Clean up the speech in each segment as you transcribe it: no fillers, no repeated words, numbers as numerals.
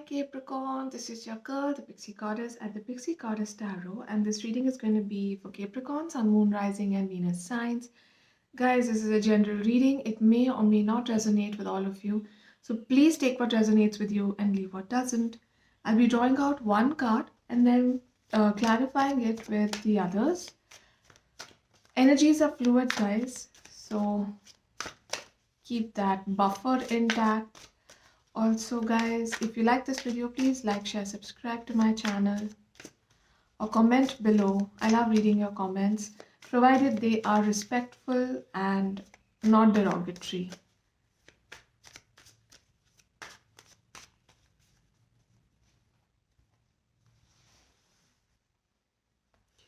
Capricorn, this is your girl, the Pixie Goddess at the Pixie Goddess Tarot, and this reading is going to be for Capricorn, Sun, Moon, Rising, and Venus signs. Guys, this is a general reading. It may or may not resonate with all of you, so please take what resonates with you and leave what doesn't. I'll be drawing out one card and then clarifying it with the others. Energies are fluid, guys, so keep that buffer intact. Also, guys, if you like this video, please like, share, subscribe to my channel or comment below. I love reading your comments, provided they are respectful and not derogatory.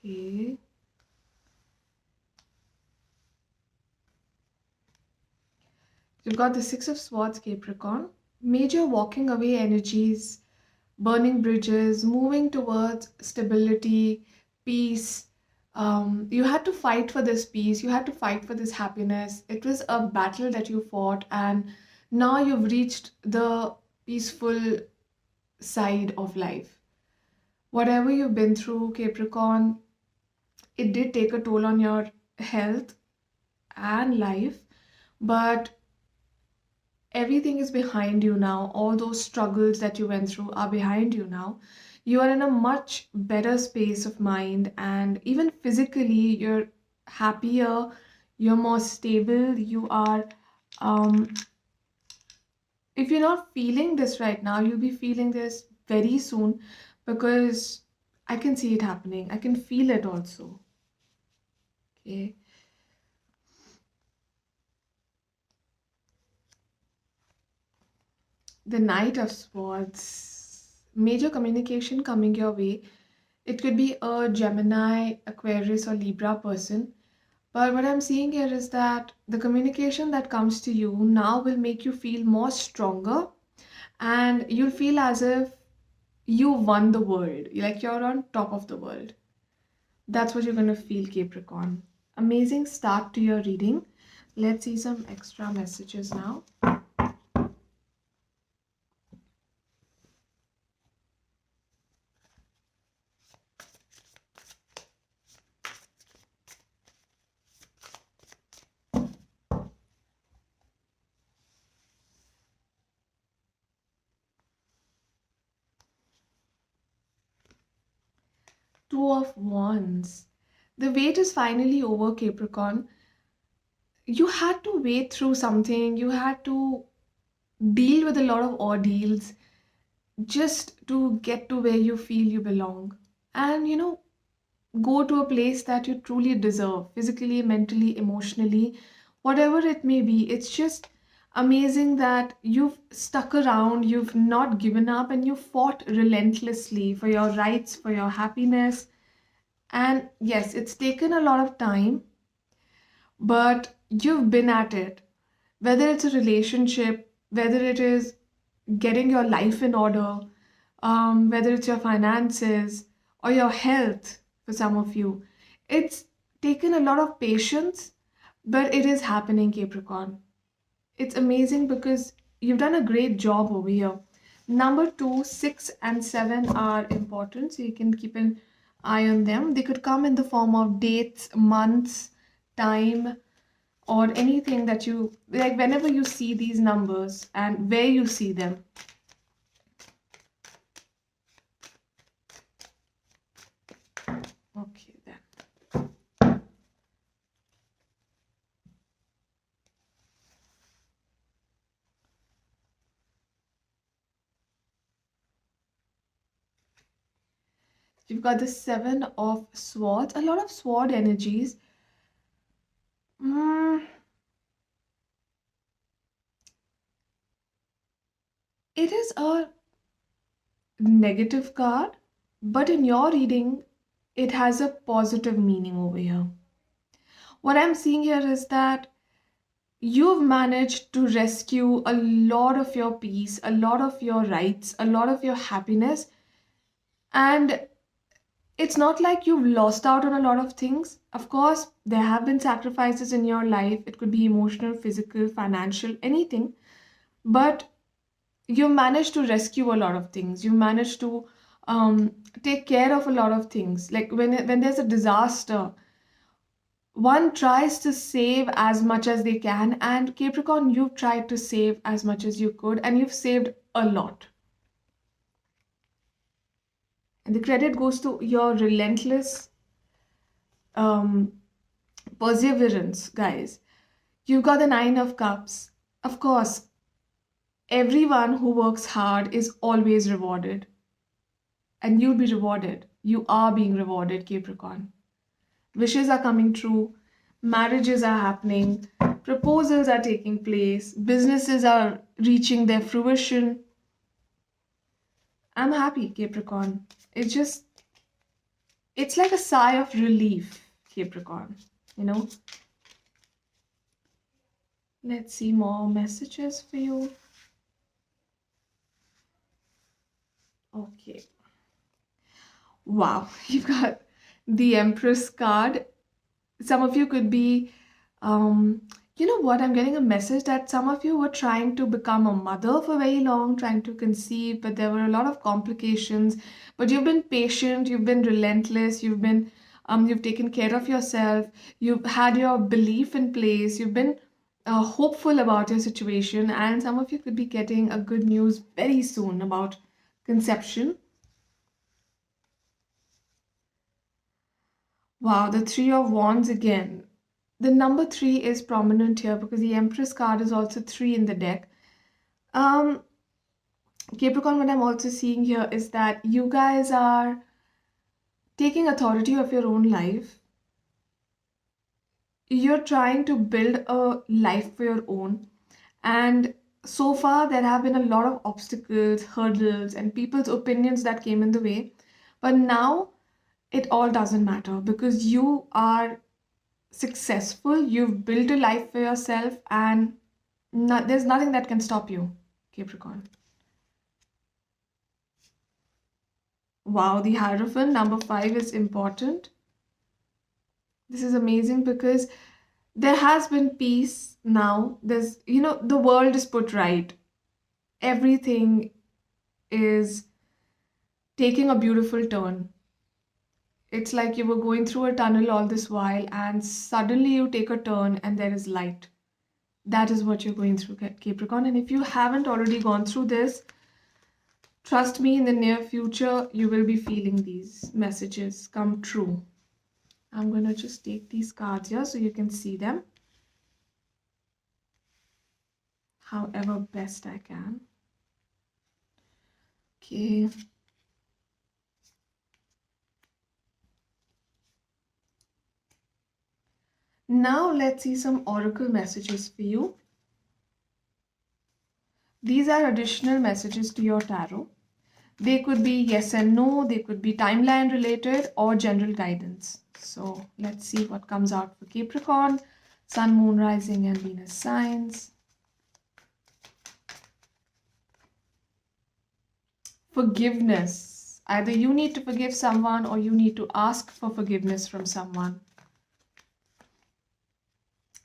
Okay. You've got the Six of Swords, Capricorn. Major walking away energies, burning bridges, moving towards stability, peace. You had to fight for this peace. You had to fight for this happiness. It was a battle that you fought, and now you've reached the peaceful side of life. Whatever you've been through, Capricorn, it did take a toll on your health and life, but everything is behind you now. All those struggles that you went through are behind you now. You are in a much better space of mind, and even physically, you're happier, you're more stable. You are, if you're not feeling this right now, you'll be feeling this very soon, because I can see it happening. I can feel it also. Okay. The Knight of Swords, major communication coming your way. It could be a Gemini, Aquarius, or Libra person. But what I'm seeing here is that the communication that comes to you now will make you feel more stronger, and you'll feel as if you won the world, like you're on top of the world. That's what you're going to feel, Capricorn. Amazing start to your reading. Let's see some extra messages now. Two of Wands. The wait is finally over, Capricorn. You had to wait through something. You had to deal with a lot of ordeals just to get to where you feel you belong. And, go to a place that you truly deserve, physically, mentally, emotionally, whatever it may be. It's just amazing that you've stuck around, you've not given up, and you fought relentlessly for your rights, for your happiness. And yes, it's taken a lot of time, but you've been at it. Whether it's a relationship, whether it is getting your life in order, whether it's your finances or your health for some of you, it's taken a lot of patience, but it is happening, Capricorn. It's amazing because you've done a great job over here. Number 2, 6, and 7 are important, so you can keep an eye on them. They could come in the form of dates, months, time, or anything that you like. Whenever you see these numbers and where you see them. Okay, then. You've got the 7 of Swords, a lot of sword energies. It is a negative card, but in your reading, it has a positive meaning over here. What I'm seeing here is that you've managed to rescue a lot of your peace, a lot of your rights, a lot of your happiness. And it's not like you've lost out on a lot of things. Of course, there have been sacrifices in your life. It could be emotional, physical, financial, anything. But you manage to rescue a lot of things. You manage to um, take care of a lot of things. Like when there's a disaster, one tries to save as much as they can, and Capricorn, you've tried to save as much as you could, and you've saved a lot. And the credit goes to your relentless um, perseverance, guys. You've got the Nine of Cups. Of course, everyone who works hard is always rewarded, and you'll be rewarded. You are being rewarded, Capricorn. Wishes are coming true, marriages are happening, proposals are taking place, businesses are reaching their fruition. I'm happy, Capricorn. It's like a sigh of relief, Capricorn. You know, let's see more messages for you. Okay. Wow, you've got the Empress card. Some of you could be, um, you know what? I'm getting a message that some of you were trying to become a mother for very long, trying to conceive, but there were a lot of complications. But you've been patient, you've been relentless, you've taken care of yourself, you've had your belief in place, you've been hopeful about your situation, and some of you could be getting a good news very soon about conception. Wow, the Three of Wands again. The number three is prominent here because the Empress card is also three in the deck. Um, Capricorn, what I'm also seeing here is that you guys are taking authority of your own life. You're trying to build a life for your own. And so far, there have been a lot of obstacles, hurdles, and people's opinions that came in the way. But now it all doesn't matter because you are successful, you've built a life for yourself, and there's nothing that can stop you, Capricorn. Wow, the Hierophant, number five, is important. This is amazing because there has been peace now. The world is put right. Everything is taking a beautiful turn. It's like you were going through a tunnel all this while, and suddenly you take a turn and there is light. That is what you're going through, Capricorn. And if you haven't already gone through this, trust me, in the near future, you will be feeling these messages come true. I'm going to just take these cards here so you can see them however best I can. Okay. Now let's see some oracle messages for you. These are additional messages to your tarot. They could be yes and no, they could be timeline related or general guidance. So let's see what comes out for Capricorn, Sun, Moon, Rising, and Venus signs. Forgiveness. Either you need to forgive someone or you need to ask for forgiveness from someone.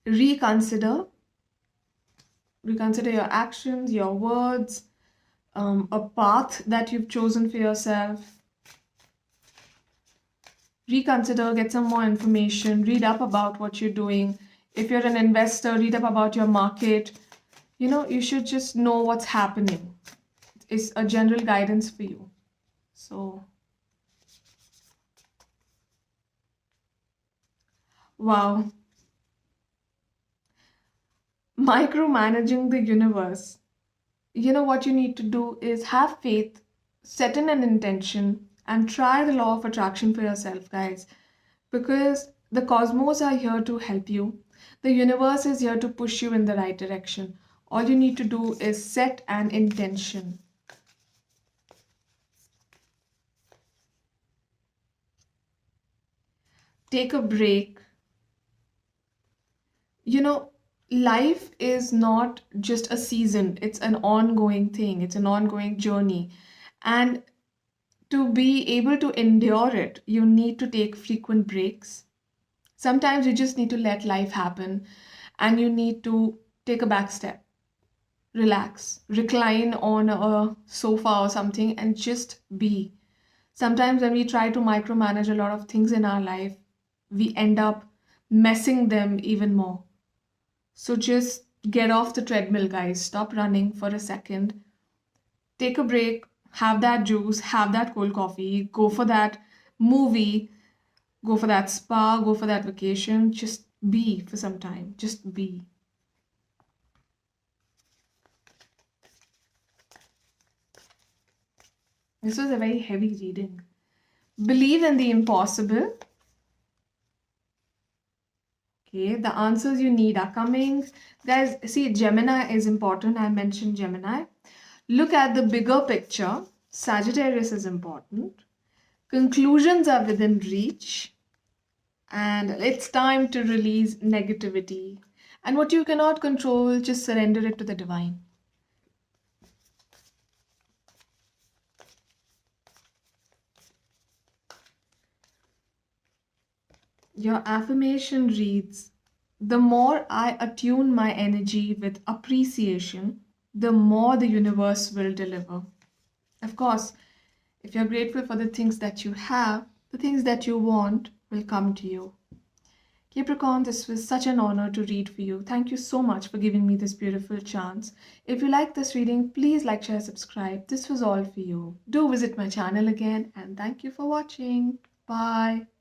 Reconsider your actions, your words, a path that you've chosen for yourself. Reconsider, get some more information, read up about what you're doing. If you're an investor, read up about your market. You should just know what's happening. It's a general guidance for you. So, wow. Micromanaging the universe. What you need to do is have faith, set in an intention, and try the law of attraction for yourself, guys. Because the cosmos are here to help you. The universe is here to push you in the right direction. All you need to do is set an intention. Take a break. Life is not just a season, it's an ongoing thing, it's an ongoing journey. And to be able to endure it, you need to take frequent breaks. Sometimes you just need to let life happen and you need to take a back step. Relax, recline on a sofa or something, and just be. Sometimes, when we try to micromanage a lot of things in our life, we end up messing them even more. So, just get off the treadmill, guys. Stop running for a second. Take a break, have that juice, have that cold coffee, go for that movie, go for that spa, go for that vacation. Just be for some time. Just be. This was a very heavy reading. Believe in the impossible. Okay, the answers you need are coming. Guys, see, Gemini is important. I mentioned Gemini. Look at the bigger picture. Sagittarius is important. Conclusions are within reach. And it's time to release negativity. And what you cannot control, just surrender it to the divine. Your affirmation reads: the more I attune my energy with appreciation, the more the universe will deliver. Of course, if you're grateful for the things that you have, the things that you want will come to you. Capricorn, this was such an honor to read for you. Thank you so much for giving me this beautiful chance. If you like this reading, please like, share, subscribe. This was all for you. Do visit my channel again, and thank you for watching. Bye.